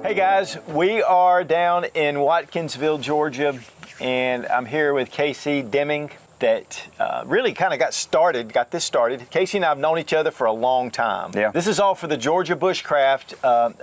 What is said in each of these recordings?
Hey guys, we are down in Watkinsville, Georgia, and I'm here with Casey Deming that really kind of got this started. Casey and I have known each other for a long time. Yeah. This is all for the Georgia Bushcraft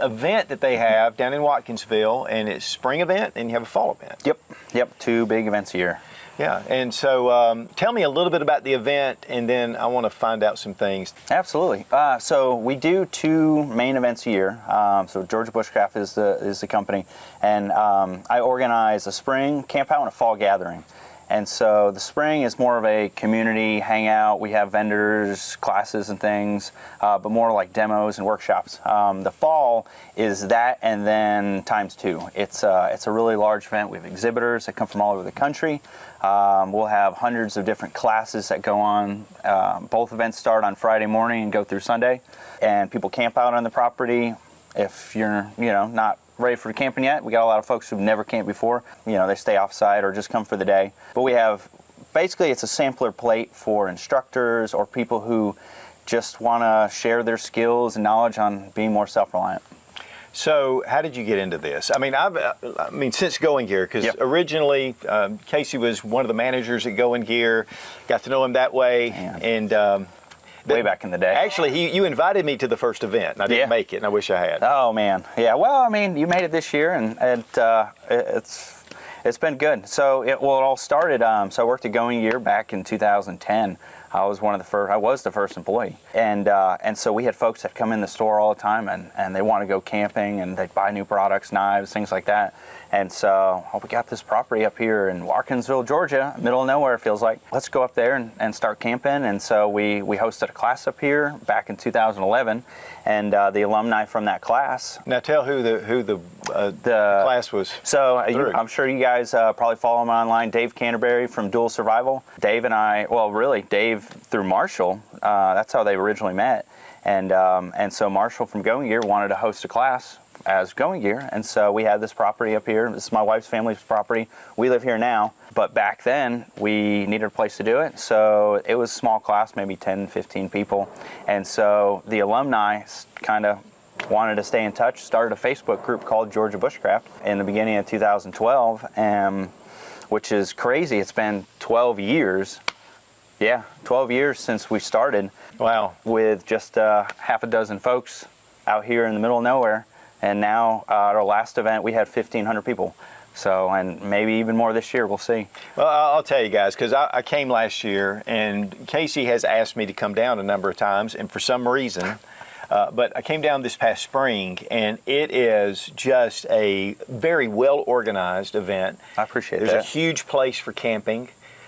event that they have down in Watkinsville, and it's spring event and you have a fall event. Yep, 2 big events a year. Yeah, and so tell me a little bit about the event, and then I want to find out some things. Absolutely. So we do 2 main events a year. So Georgia Bushcraft is the company, and I organize a spring campout and a fall gathering. And so the spring is more of a community hangout. We have vendors, classes and things, but more like demos and workshops. The fall is that and then times 2. It's a really large event. We have exhibitors that come from all over the country. We'll have hundreds of different classes that go on. Both events start on Friday morning and go through Sunday. And people camp out on the property. If you're not ready for camping yet, we got a lot of folks who've never camped before. They stay off-site or just come for the day. But we have, basically it's a sampler plate for instructors or people who just want to share their skills and knowledge on being more self-reliant. So how did you get into this? I mean, since Going Gear, because originally Casey was one of the managers at Going Gear, got to know him that way, and way back in the day. Actually, you invited me to the first event, and I didn't make it, and I wish I had. Oh man, yeah. Well, I mean, you made it this year, and it's been good. So it all started. So I worked at Going Gear back in 2010. I was the first employee, and so we had folks that come in the store all the time, and they want to go camping, and they buy new products, knives, things like that. And so we got this property up here in Watkinsville, Georgia, middle of nowhere, it feels like. Let's go up there and start camping. And so we hosted a class up here back in 2011, and the alumni from that class. Now tell who the class was. So I'm sure you guys probably follow him online. Dave Canterbury from Dual Survival. Dave and I, well, really Dave through Marshall. That's how they originally met. And so Marshall from Going Gear wanted to host a class as Going Gear, and so we had this property up here. This is my wife's family's property. We live here now, but back then we needed a place to do it, so it was a small class, maybe 10, 15 people, and so the alumni kind of wanted to stay in touch, started a Facebook group called Georgia Bushcraft in the beginning of 2012, which is crazy. It's been 12 years. Yeah, 12 years since we started. Wow. With just half a dozen folks out here in the middle of nowhere. And now, at our last event, we had 1,500 people. So, and maybe even more this year, we'll see. Well, I'll tell you guys, because I came last year, and Casey has asked me to come down a number of times, and for some reason, but I came down this past spring, and it is just a very well-organized event. I appreciate that. There's a huge place for camping.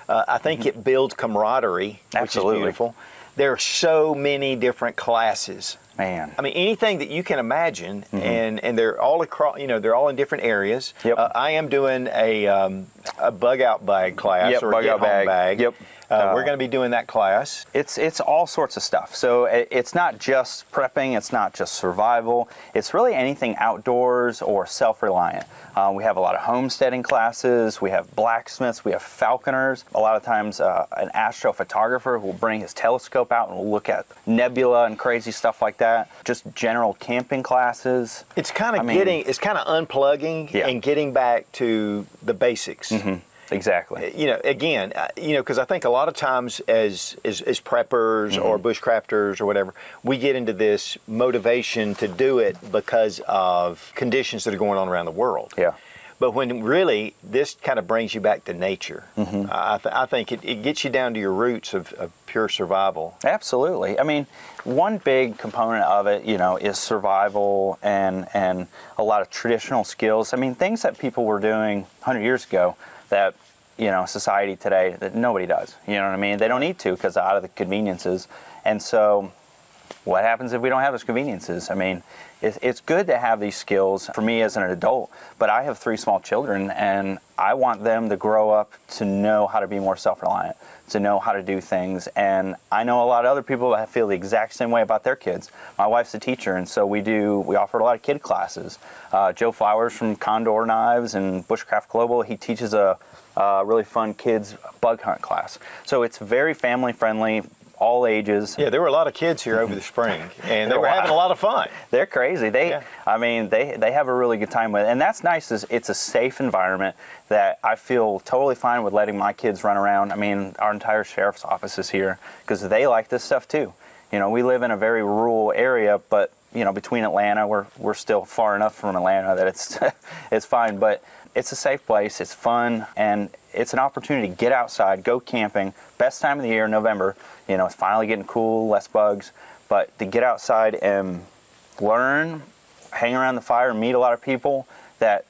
I think it builds camaraderie, which is beautiful. There are so many different classes. Man, I mean, anything that you can imagine, and they're all across. They're all in different areas. Yep. I am doing a bug out bag class, or a get home bag. Yep. We're going to be doing that class. It's all sorts of stuff. So it's not just prepping. It's not just survival. It's really anything outdoors or self-reliant. We have a lot of homesteading classes. We have blacksmiths. We have falconers. A lot of times, an astrophotographer will bring his telescope out and we'll look at nebula and crazy stuff like that. Just general camping classes. It's kind of unplugging and getting back to the basics. Exactly. Again, because I think a lot of times as preppers or bushcrafters or whatever, we get into this motivation to do it because of conditions that are going on around the world. Yeah. But when really this kind of brings you back to nature, I think it gets you down to your roots of pure survival. Absolutely. I mean, one big component of it, is survival and a lot of traditional skills. I mean, things that people were doing 100 years ago that, society today, that nobody does. You know what I mean? They don't need to because out of the conveniences. And so what happens if we don't have those conveniences? I mean, it's good to have these skills for me as an adult, but I have 3 small children, and I want them to grow up to know how to be more self-reliant, to know how to do things. And I know a lot of other people that feel the exact same way about their kids. My wife's a teacher, and so we offer a lot of kid classes. Joe Flowers from Condor Knives and Bushcraft Global, he teaches a really fun kids bug hunt class. So it's very family friendly. all ages. Yeah, there were a lot of kids here over the spring, and they were having a lot of fun. They're crazy. They have a really good time with it. And that's nice, is it's a safe environment that I feel totally fine with letting my kids run around. I mean, our entire sheriff's office is here because they like this stuff too. You know, we live in a very rural area, but you know, between Atlanta, we're still far enough from Atlanta that it's it's fine. But it's a safe place, it's fun, and it's an opportunity to get outside, go camping. Best time of the year, November. You know, it's finally getting cool, less bugs. But to get outside and learn, hang around the fire, meet a lot of people that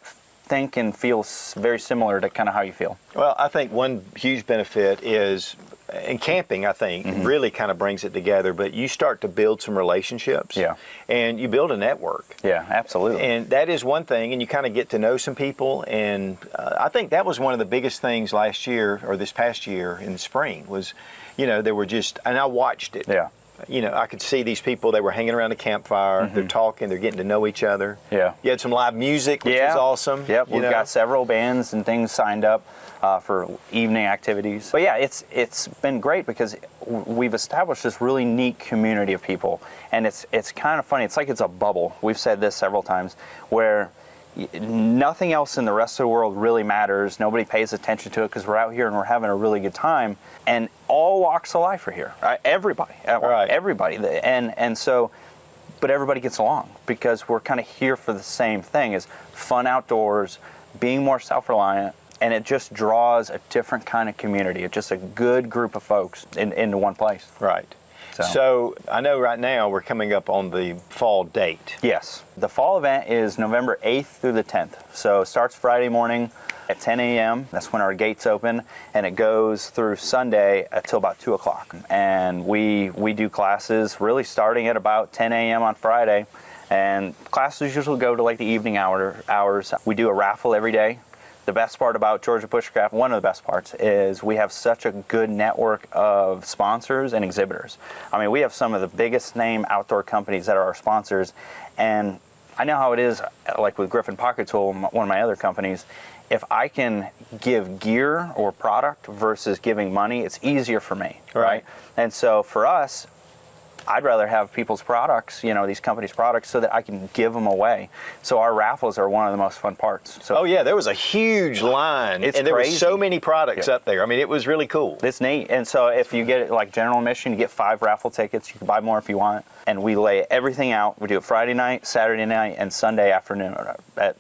think and feel very similar to kind of how you feel. Well, I think one huge benefit is, and camping, I think, really kind of brings it together, but you start to build some relationships. Yeah. And you build a network. Yeah, absolutely. And that is one thing, and you kind of get to know some people, and I think that was one of the biggest things last year, or this past year in the spring, was, you know, there were just, and I watched it. Yeah. You know, I could see these people, they were hanging around the campfire, they're talking, they're getting to know each other. Yeah. You had some live music, which was awesome. Yep, we've got several bands and things signed up for evening activities. But yeah, it's been great because we've established this really neat community of people, and it's kind of funny. It's like it's a bubble. We've said this several times, where nothing else in the rest of the world really matters. Nobody pays attention to it because we're out here and we're having a really good time. And all walks of life are here. Everybody. Right. Everybody. And so, but everybody gets along because we're kind of here for the same thing, is fun outdoors, being more self-reliant, and it just draws a different kind of community. It's just a good group of folks into one place. Right. So I know right now we're coming up on the fall date. Yes. The fall event is November 8th through the 10th. So it starts Friday morning at 10 a.m. That's when our gates open, and it goes through Sunday until about 2 o'clock. And we do classes really starting at about 10 a.m. on Friday. And classes usually go to like the evening hours. We do a raffle every day. The best part about Georgia Bushcraft, one of the best parts, is we have such a good network of sponsors and exhibitors. I mean, we have some of the biggest name outdoor companies that are our sponsors, and I know how it is, like with Griffin Pocket Tool, one of my other companies. If I can give gear or product versus giving money, it's easier for me, right? And so for us, I'd rather have people's products, you know, these companies' products, so that I can give them away. So our raffles are one of the most fun parts. So, oh yeah, there was a huge line, and there were so many products up there. I mean, it was really cool. It's neat. And so if you get like general admission, you get 5 raffle tickets. You can buy more if you want. And we lay everything out. We do it Friday night, Saturday night, and Sunday afternoon at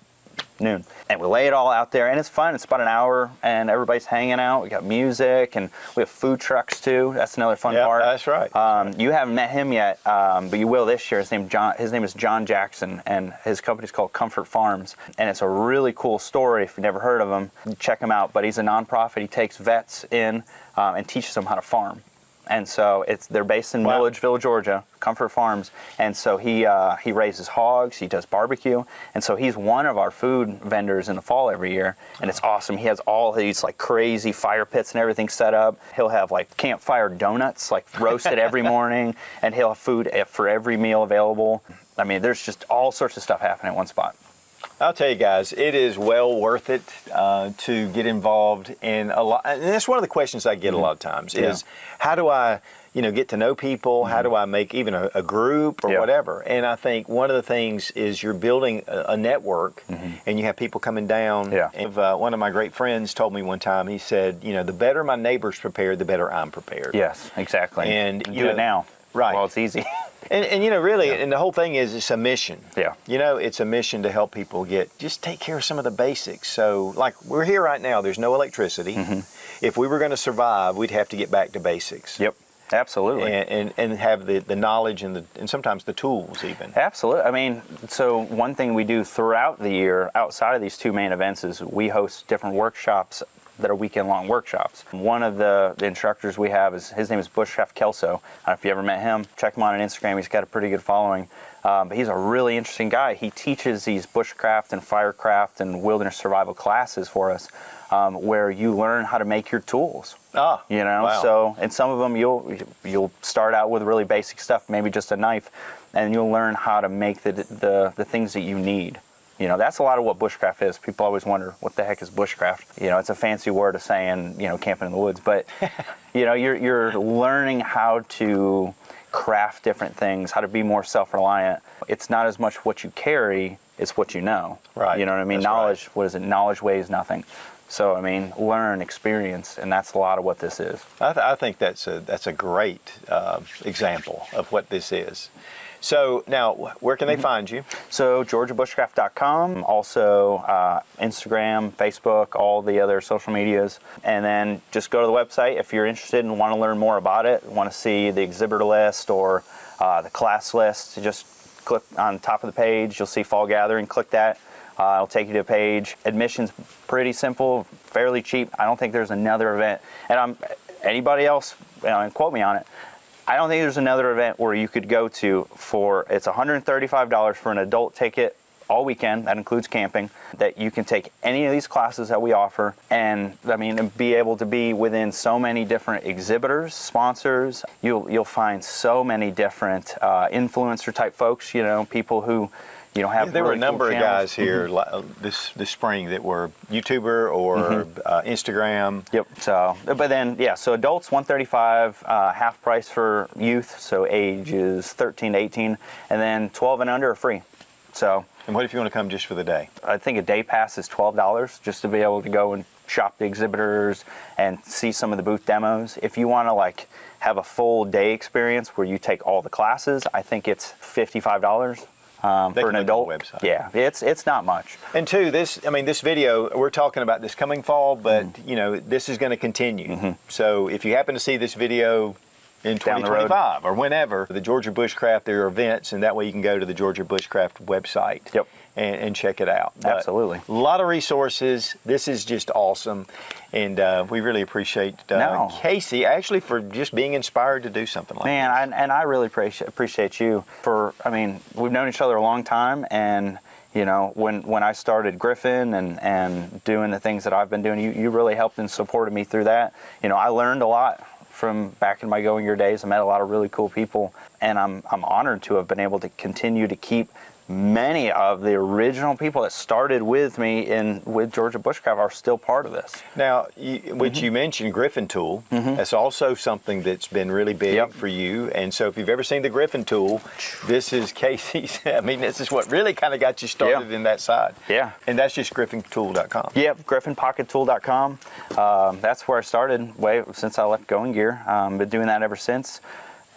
noon. And we lay it all out there, and it's fun. It's about an hour, and everybody's hanging out. We got music, and we have food trucks too. That's another fun part. That's right. You haven't met him yet, but you will this year. His name is John Jackson, and his company's called Comfort Farms. And it's a really cool story. If you've never heard of him, check him out. But he's a nonprofit. He takes vets in and teaches them how to farm. And so they're based in Milledgeville, Georgia, Comfort Farms. And so he raises hogs, he does barbecue. And so he's one of our food vendors in the fall every year. And it's awesome. He has all these like crazy fire pits and everything set up. He'll have like campfire donuts, like roasted every morning. And he'll have food for every meal available. I mean, there's just all sorts of stuff happening at one spot. I'll tell you guys, it is well worth it to get involved in a lot. And that's one of the questions I get a lot of times is, how do I, get to know people? How do I make even a group or whatever? And I think one of the things is you're building a network, and you have people coming down. Yeah. And one of my great friends told me one time, he said, the better my neighbor's prepared, the better I'm prepared. Yes, exactly. And do it now. Right. Well, it's easy. And really, and the whole thing is, it's a mission. Yeah. It's a mission to help people just take care of some of the basics. So, like, we're here right now, there's no electricity. If we were going to survive, we'd have to get back to basics. Yep. Absolutely. And have the knowledge and sometimes the tools even. Absolutely. I mean, so one thing we do throughout the year, outside of these 2 main events, is we host different workshops that are weekend-long workshops. One of the instructors we have, his name is Bushcraft Kelso. If you ever met him, check him out on Instagram. He's got a pretty good following. But he's a really interesting guy. He teaches these bushcraft and firecraft and wilderness survival classes for us, where you learn how to make your tools. Wow. So, and some of them you'll start out with really basic stuff, maybe just a knife, and you'll learn how to make the things that you need. You know, that's a lot of what bushcraft is. People always wonder, what the heck is bushcraft? You know, it's a fancy word of saying, you know, camping in the woods. But, you know, you're learning how to craft different things, how to be more self-reliant. It's not as much what you carry, it's what you know. Right. You know what I mean? That's knowledge, right. What is it? Knowledge weighs nothing. So, I mean, learn, experience, and that's a lot of what this is. I think that's a great example of what this is. So now, where can they find you? So GeorgiaBushcraft.com, also Instagram, Facebook, all the other social medias. And then just go to the website if you're interested and want to learn more about it, want to see the exhibitor list or the class list. Just click on top of the page, you'll see Fall Gathering, click that. It'll take you to a page. Admission's pretty simple, fairly cheap. I don't think there's another event. And anybody else, quote me on it, I don't think there's another event where you could go to it's $135 for an adult ticket all weekend, that includes camping, that you can take any of these classes that we offer and be able to be within so many different exhibitors, sponsors. You'll find so many different influencer type folks, you know, people who have there were a really number cool of guys channels. here this spring that were YouTuber or Instagram. Yep. So, but then, yeah, so adults, $135, half price for youth, so ages 13 to 18, and then 12 and under are free. So, And what if you want to come just for the day? I think a day pass is $12 just to be able to go and shop the exhibitors and see some of the booth demos. If you want to have a full day experience where you take all the classes, I think it's $55. For an adult website. Yeah, it's not much. And two, this video, we're talking about this coming fall, but this is going to continue. So if you happen to see this video in Down the road. 2025 or whenever, the Georgia Bushcraft, there are events, and that way you can go to the Georgia Bushcraft website. Yep. And check it out. But absolutely. A lot of resources. This is just awesome. And we really appreciate Casey, actually, for just being inspired to do something like this. Man, and I really appreciate you we've known each other a long time, and when I started Griffin and doing the things that I've been doing, you really helped and supported me through that. I learned a lot from back in my going gear days. I met a lot of really cool people, and I'm honored to have been able to continue to keep many of the original people that started with me with Georgia Bushcraft are still part of this. Now, which you mentioned, Griffin tool. That's also something that's been really big for you. And so if you've ever seen the Griffin tool, this is Casey's. This is what really kind of got you started in that side. Yeah. And that's just griffintool.com. Yep, griffinpockettool.com. That's where I started since I left Going Gear. Been doing that ever since.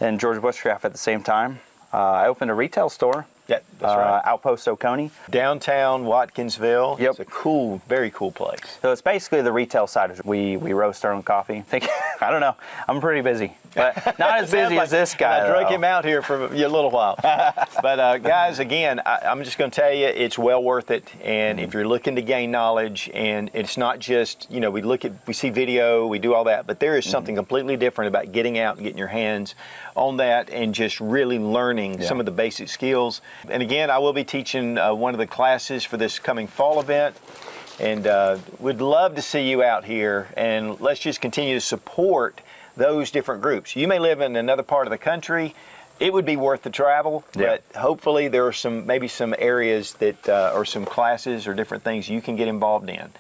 And Georgia Bushcraft at the same time. I opened a retail store. Yeah, that's right. Outpost Oconee. Downtown Watkinsville. Yep. It's a cool, very cool place. So it's basically the retail side. We roast our own coffee. I don't know. I'm pretty busy, but not as busy as this guy. I drug him out here for a little while. But guys, again, I'm just going to tell you, it's well worth it. And if you're looking to gain knowledge, and it's not just, we see video, we do all that, but there is something completely different about getting out and getting your hands on that and just really learning some of the basic skills. And again, I will be teaching one of the classes for this coming fall event. And we'd love to see you out here, and let's just continue to support those different groups. You may live in another part of the country. It would be worth the travel, but hopefully there are maybe some areas that or some classes or different things you can get involved in,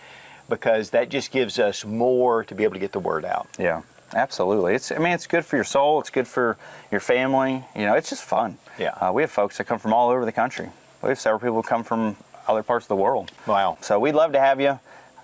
because that just gives us more to be able to get the word out. Yeah, absolutely. It's good for your soul. It's good for your family. It's just fun. Yeah. We have folks that come from all over the country. We have several people who come from other parts of the world. Wow. So we'd love to have you.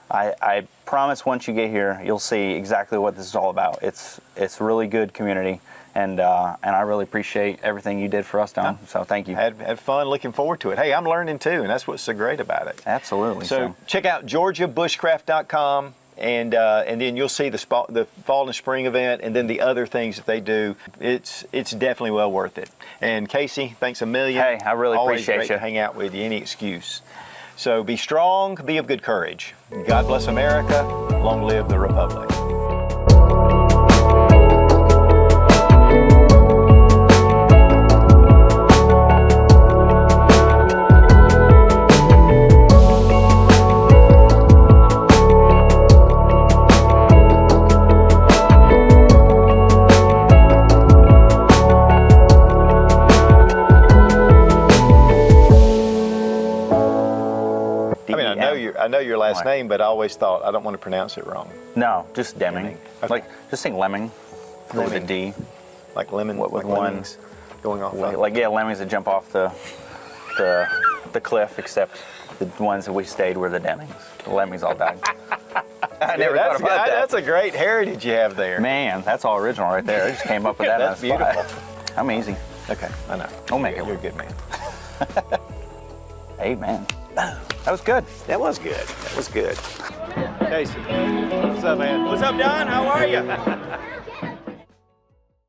I promise once you get here, you'll see exactly what this is all about. It's a really good community, and I really appreciate everything you did for us, Don. So thank you. Had fun, looking forward to it. Hey, I'm learning too, and that's what's so great about it. Absolutely. So check out GeorgiaBushcraft.com. And then you'll see the fall and spring event, and then the other things that they do. It's definitely well worth it. And Casey, thanks a million. Hey, I really appreciate Always great you. to hang out with you. Any excuse. So be strong, be of good courage. God bless America. Long live the Republic. know your last Why? name, but I always thought I don't want to pronounce it wrong. No, just Deming. Okay. Like, just think lemming. Go with a Lemming. D. Like lemon, What with like one- lemmings going off. Like yeah, lemmings that jump off the cliff, except the ones that we stayed were the Demings. The lemmings all died. I never thought about that. That's a great heritage you have there. Man, that's all original right there. I just came up with that. That's on the spot. beautiful. I'm easy. Okay, I know. I'll make it You're a work. good man. Hey man, that was good. That was good. That was good. Casey, what's up, man? What's up, Don? How are you?